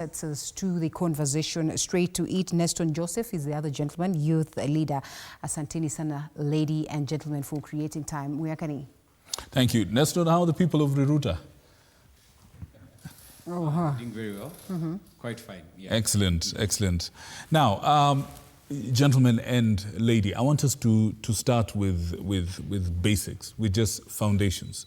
Let's us to the conversation straight to it. Neston Joseph is the other gentleman, youth leader. Asanteni sana, lady and gentlemen, for creating time. Muyakani. Thank you. Neston, how are the people of Riruta? Doing very well. Quite fine. Yeah. Excellent, excellent. Now, gentlemen and lady, I want us to start with basics, with just foundations.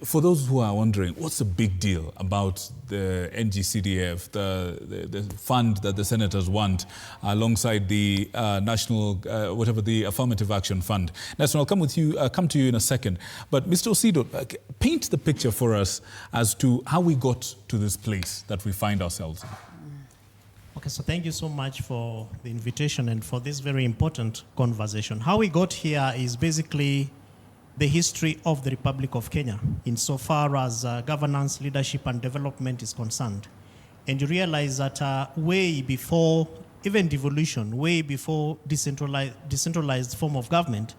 For those who are wondering, what's the big deal about the NG-CDF, the fund that the senators want, alongside the national, the Affirmative Action Fund? Neston, I'll come to you in a second. But Mr. Osido, paint the picture for us as to how we got to this place that we find ourselves in. Okay, so thank you so much for the invitation and for this very important conversation. How we got here is basically the history of the Republic of Kenya insofar as governance, leadership, and development is concerned. And you realize that way before even devolution, way before decentralized form of government,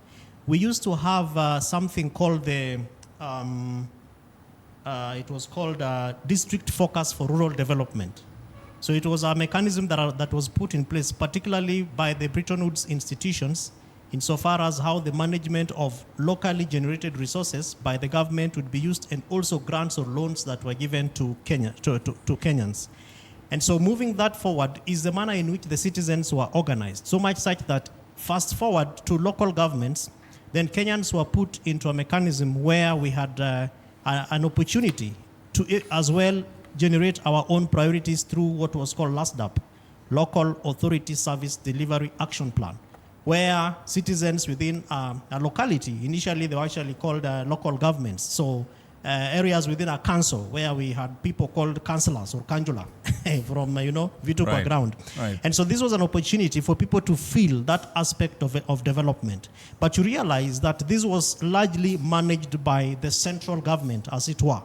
we used to have something called the, it was called District Focus for Rural Development. So it was a mechanism that was put in place, particularly by the Bretton Woods institutions, insofar as how the management of locally generated resources by the government would be used, and also grants or loans that were given to Kenyans. And so moving that forward is the manner in which the citizens were organized, so much such that fast forward to local governments, then Kenyans were put into a mechanism where we had an opportunity to as well generate our own priorities through what was called LASDAP, Local Authority Service Delivery Action Plan, where citizens within a locality, initially they were actually called local governments, so areas within a council where we had people called councillors or kanjula from, Vitu background. Right. And so this was an opportunity for people to feel that aspect of development. But you realize that this was largely managed by the central government, as it were.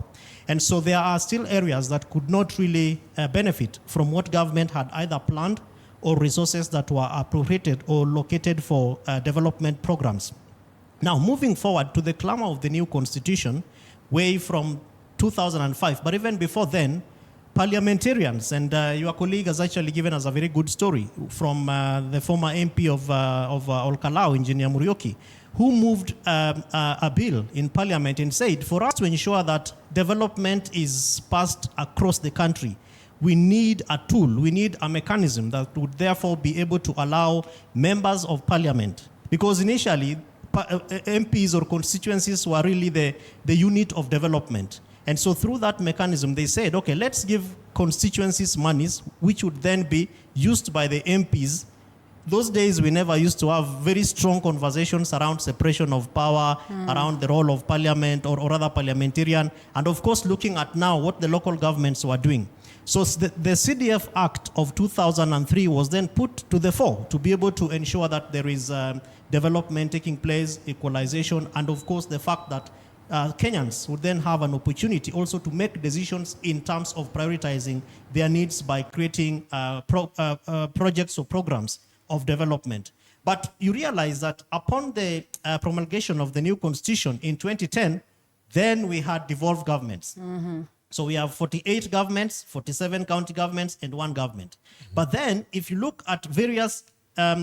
And so there are still areas that could not really benefit from what government had either planned or resources that were appropriated or located for development programs. Now, moving forward to the clamor of the new constitution, way from 2005, but even before then, parliamentarians, and your colleague has actually given us a very good story from the former MP of Olkalau, Engineer Murioki, who moved a bill in parliament and said, for us to ensure that development is passed across the country, we need a tool, we need a mechanism that would therefore be able to allow members of parliament, because initially MPs or constituencies were really the unit of development. And so through that mechanism, they said, okay, let's give constituencies monies, which would then be used by the MPs. Those days, we never used to have very strong conversations around separation of power, around the role of parliament or other parliamentarian, and of course, looking at now what the local governments were doing. So the CDF Act of 2003 was then put to the fore to be able to ensure that there is development taking place, equalization, and of course the fact that Kenyans would then have an opportunity also to make decisions in terms of prioritizing their needs by creating projects or programs of development. But you realize that upon the promulgation of the new constitution in 2010, then we had devolved governments. So we have 48 governments, 47 county governments, and 1 government. But then, if you look at various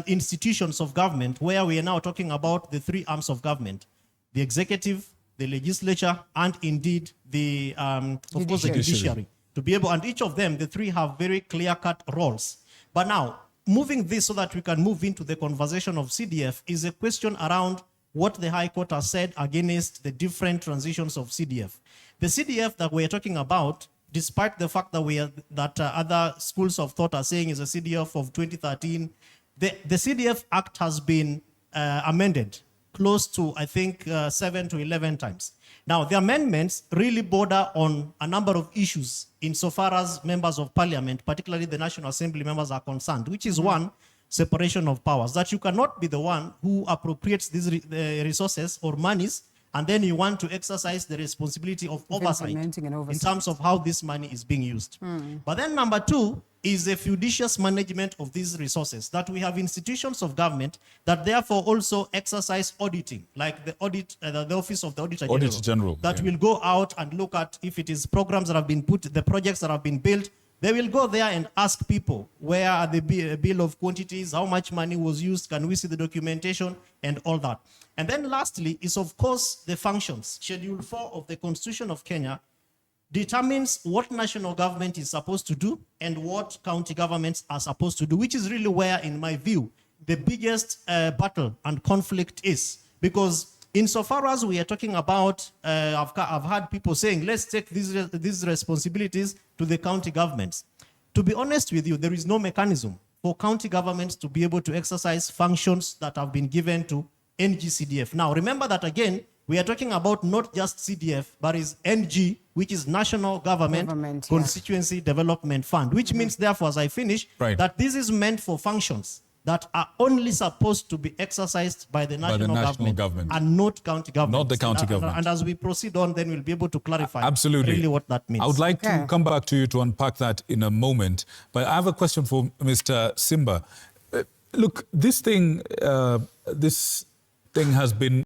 institutions of government, where we are now talking about the 3 arms of government, the executive, the legislature, and indeed the, of course, the judiciary. To be able, and each of them, the 3 have very clear-cut roles. But now, moving this so that we can move into the conversation of CDF is a question around what the High Court has said against the different transitions of CDF. The CDF that we're talking about, despite the fact that other schools of thought are saying is a CDF of 2013, the CDF Act has been amended close to, I think, 7 to 11 times. Now, the amendments really border on a number of issues insofar as members of parliament, particularly the National Assembly members, are concerned, which is one, separation of powers, that you cannot be the one who appropriates these resources or monies, and then you want to exercise the responsibility of oversight in terms of how this money is being used. But then number 2 is a judicious management of these resources, that we have institutions of government that therefore also exercise auditing, like the Office of the Auditor General, that will go out and look at if it is programs that have been put, the projects that have been built, They will go there and ask people, where are the bill of quantities, how much money was used, can we see the documentation, and all that. And then lastly is, of course, the functions. Schedule 4 of the Constitution of Kenya determines what national government is supposed to do and what county governments are supposed to do, which is really where, in my view, the biggest battle and conflict is. Because insofar as we are talking about, I've had people saying, let's take these responsibilities to the county governments. To be honest with you, there is no mechanism for county governments to be able to exercise functions that have been given to NG-CDF. Now, remember that again, we are talking about not just CDF, but is NG, which is National Government Constituency Development Fund, which means, therefore, as I finish, that this is meant for functions that are only supposed to be exercised by the national government and not county government. Not the county government. And as we proceed on, then we'll be able to clarify absolutely really what that means. I would like to come back to you to unpack that in a moment. But I have a question for Mr. Simba. Look, this thing has been